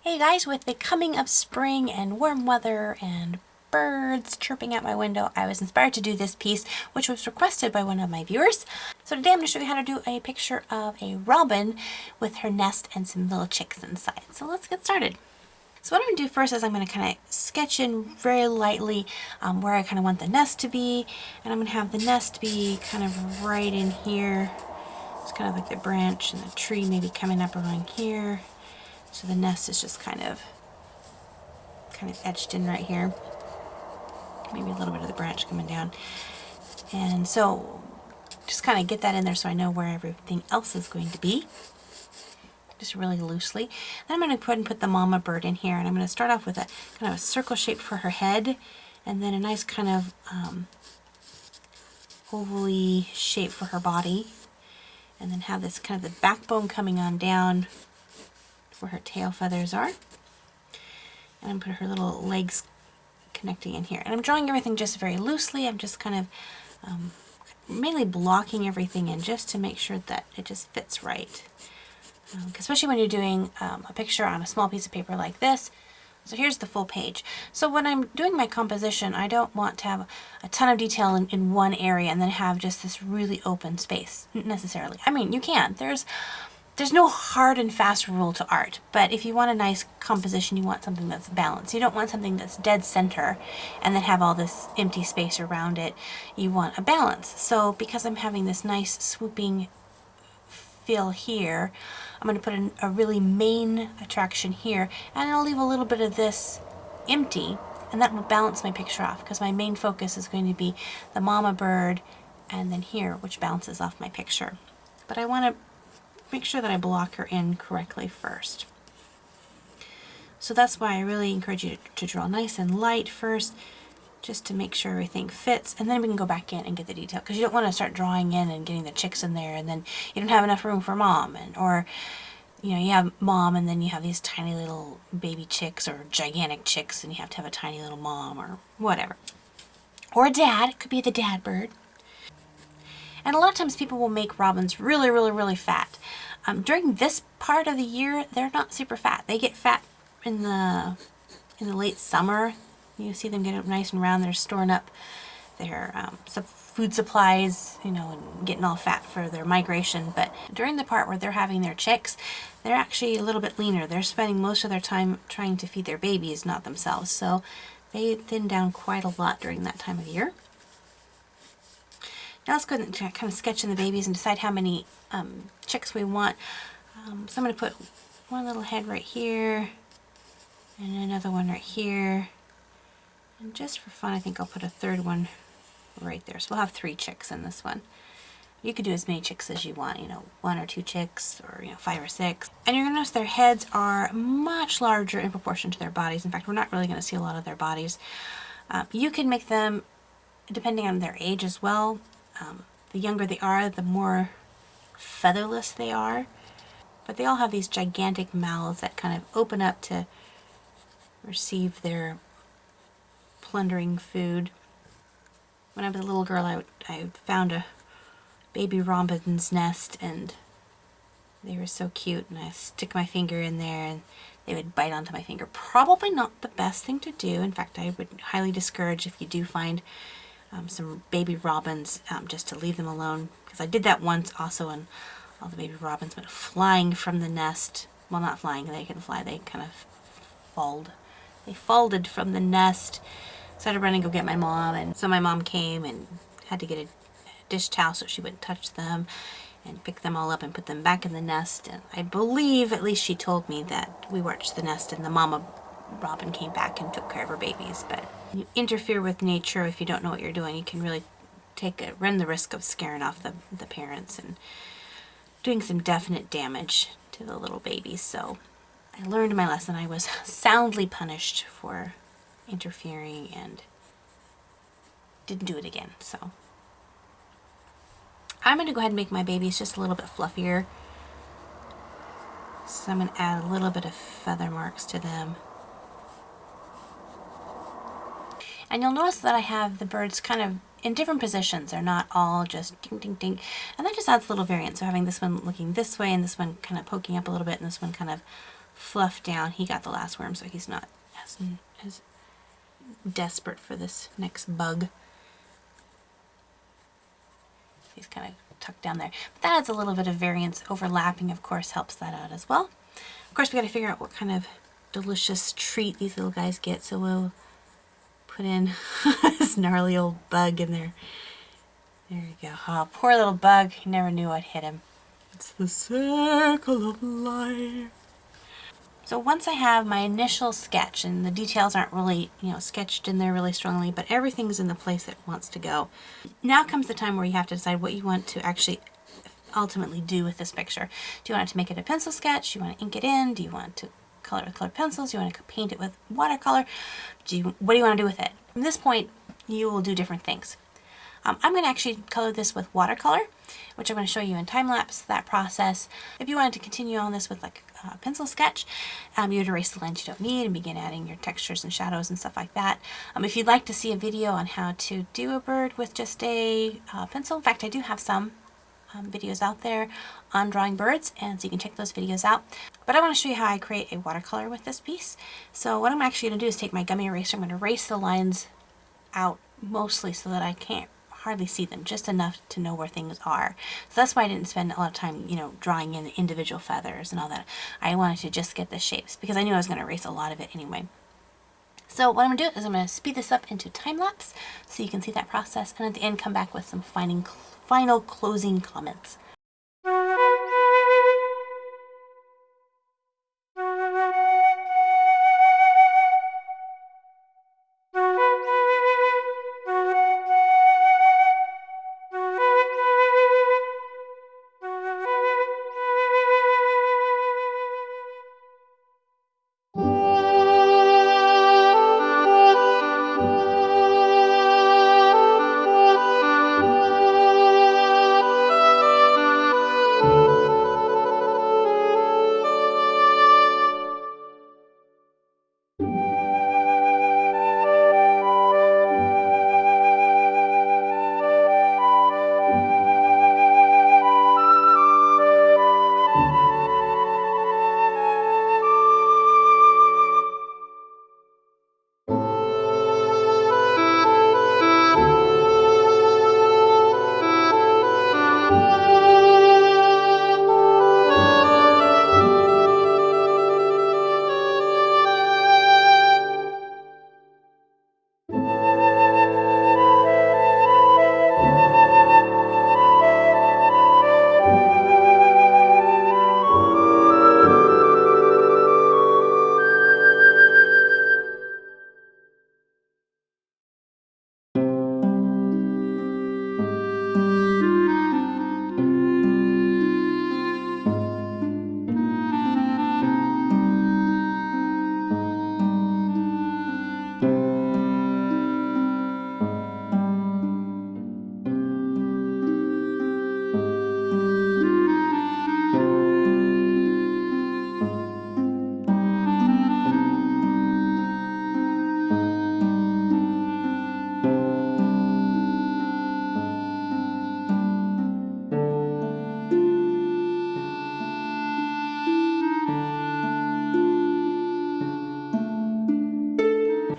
Hey guys, with the coming of spring and warm weather and birds chirping out my window, I was inspired to do this piece, which was requested by one of my viewers. So today I'm going to show you how to do a picture of a robin with her nest and some little chicks inside. So let's get started. So what I'm going to do first is I'm going to kind of sketch in very lightly where I kind of want the nest to be. And I'm going to have the nest be kind of right in here. It's kind of like the branch and the tree maybe coming up around here. So the nest is just kind of etched in right here. Maybe a little bit of the branch coming down. And so just kind of get that in there so I know where everything else is going to be. Just really loosely. Then I'm going to go ahead and put the mama bird in here, and I'm going to start off with a kind of a circle shape for her head, and then a nice kind of ovally shape for her body, and then have this kind of the backbone coming on down where her tail feathers are. And I'm going to put her little legs connecting in here. And I'm drawing everything just very loosely. I'm just kind of mainly blocking everything in just to make sure that it just fits right. Especially when you're doing a picture on a small piece of paper like this. So here's the full page. So when I'm doing my composition, I don't want to have a ton of detail in one area and then have just this really open space necessarily. I mean, you can. There's no hard and fast rule to art, but if you want a nice composition, you want something that's balanced. You don't want something that's dead center and then have all this empty space around it. You want a balance. So because I'm having this nice swooping feel here, I'm going to put a really main attraction here, and I'll leave a little bit of this empty, and that will balance my picture off because my main focus is going to be the mama bird and then here, which balances off my picture. But I want to make sure that I block her in correctly first. So that's why I really encourage you to draw nice and light first, just to make sure everything fits, and then we can go back in and get the detail, because you don't want to start drawing in and getting the chicks in there and then you don't have enough room for mom, or you know, you have mom and then you have these tiny little baby chicks or gigantic chicks and you have to have a tiny little mom or whatever. Or a dad, it could be the dad bird. And a lot of times people will make robins really, really, really fat. During this part of the year, they're not super fat. They get fat in the late summer. You see them get up nice and round. They're storing up their food supplies, you know, and getting all fat for their migration. But during the part where they're having their chicks, they're actually a little bit leaner. They're spending most of their time trying to feed their babies, not themselves. So they thin down quite a lot during that time of year. Now let's go ahead and kind of sketch in the babies and decide how many chicks we want. So I'm going to put one little head right here and another one right here. And just for fun, I think I'll put a third one right there. So we'll have 3 chicks in this one. You could do as many chicks as you want, you know, 1 or 2 chicks, or 5 or 6. And you're going to notice their heads are much larger in proportion to their bodies. In fact, we're not really going to see a lot of their bodies. You can make them depending on their age as well. The younger they are, the more featherless they are. But they all have these gigantic mouths that kind of open up to receive their plundering food. When I was a little girl, I found a baby robin's nest, and they were so cute, and I stick my finger in there and they would bite onto my finger. Probably not the best thing to do. In fact, I would highly discourage, if you do find some baby robins, just to leave them alone, because I did that once also, and all the baby robins went flying from the nest. Well, not flying, they can fly, they kind of folded from the nest. So I had to run and go get my mom, and so my mom came and had to get a dish towel so she wouldn't touch them, and pick them all up and put them back in the nest. And I believe, at least she told me, that we watched the nest and the mama robin came back and took care of her babies. But you interfere with nature if you don't know what you're doing, you can really run the risk of scaring off the parents and doing some definite damage to the little babies. So I learned my lesson. I was soundly punished for interfering and didn't do it again. So I'm going to go ahead and make my babies just a little bit fluffier. So I'm going to add a little bit of feather marks to them. And you'll notice that I have the birds kind of in different positions. They're not all just ding, ding, ding. And that just adds a little variance. So having this one looking this way and this one kind of poking up a little bit and this one kind of fluff down. He got the last worm, so he's not as desperate for this next bug. He's kind of tucked down there. But that adds a little bit of variance. Overlapping, of course, helps that out as well. Of course, we got to figure out what kind of delicious treat these little guys get, so we'll put in this gnarly old bug in there. There you go. Oh, poor little bug. He never knew what hit him. It's the circle of life. So once I have my initial sketch, and the details aren't really, sketched in there really strongly, but everything's in the place it wants to go. Now comes the time where you have to decide what you want to actually ultimately do with this picture. Do you want to make it a pencil sketch? Do you want to ink it in? Do you want to color it with colored pencils? Do you want to paint it with watercolor? What do you want to do with it? From this point, you will do different things. I'm going to actually color this with watercolor, which I'm going to show you in time-lapse, that process. If you wanted to continue on this with like a pencil sketch, you would erase the lines you don't need and begin adding your textures and shadows and stuff like that. If you'd like to see a video on how to do a bird with just a pencil, in fact I do have some videos out there on drawing birds, and so you can check those videos out. But I want to show you how I create a watercolor with this piece. So what I'm actually going to do is take my gummy eraser. I'm going to erase the lines out mostly so that I can't hardly see them, just enough to know where things are. So that's why I didn't spend a lot of time, drawing in the individual feathers and all that. I wanted to just get the shapes because I knew I was going to erase a lot of it anyway. So what I'm going to do is I'm going to speed this up into time-lapse so you can see that process, and at the end come back with some final closing comments.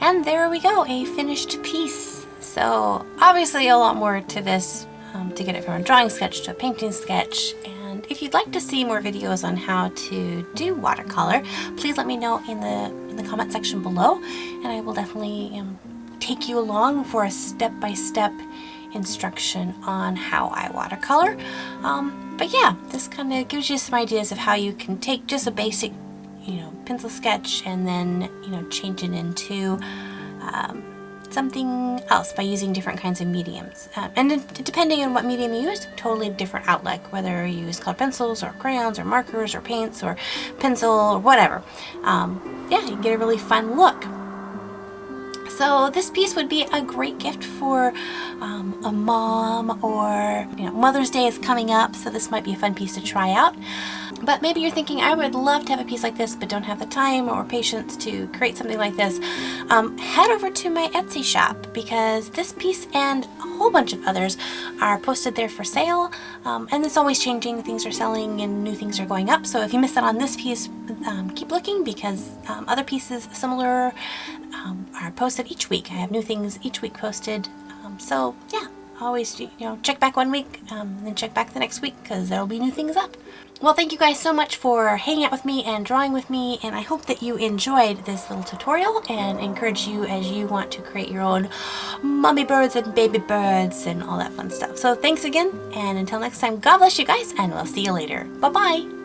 And there we go, a finished piece. So obviously a lot more to this to get it from a drawing sketch to a painting sketch. And if you'd like to see more videos on how to do watercolor, please let me know in the comment section below, and I will definitely take you along for a step-by-step instruction on how I watercolor. But yeah, this kind of gives you some ideas of how you can take just a basic pencil sketch and then change it into something else by using different kinds of mediums. And depending on what medium you use, totally different outlook, whether you use colored pencils or crayons or markers or paints or pencil or whatever. Yeah, you get a really fun look. So this piece would be a great gift for a mom, or Mother's Day is coming up, so this might be a fun piece to try out. But maybe you're thinking, I would love to have a piece like this but don't have the time or patience to create something like this. Head over to my Etsy shop, because this piece and a whole bunch of others are posted there for sale, and it's always changing. Things are selling and new things are going up, so if you miss out on this piece, keep looking, because other pieces similar are posted each week. I have new things each week posted. So yeah, always, you know, check back one week, then check back the next week, because there will be new things up. Well, thank you guys so much for hanging out with me and drawing with me, and I hope that you enjoyed this little tutorial and encourage you as you want to create your own mommy birds and baby birds and all that fun stuff. So thanks again, and until next time, God bless you guys, and we'll see you later. Bye-bye!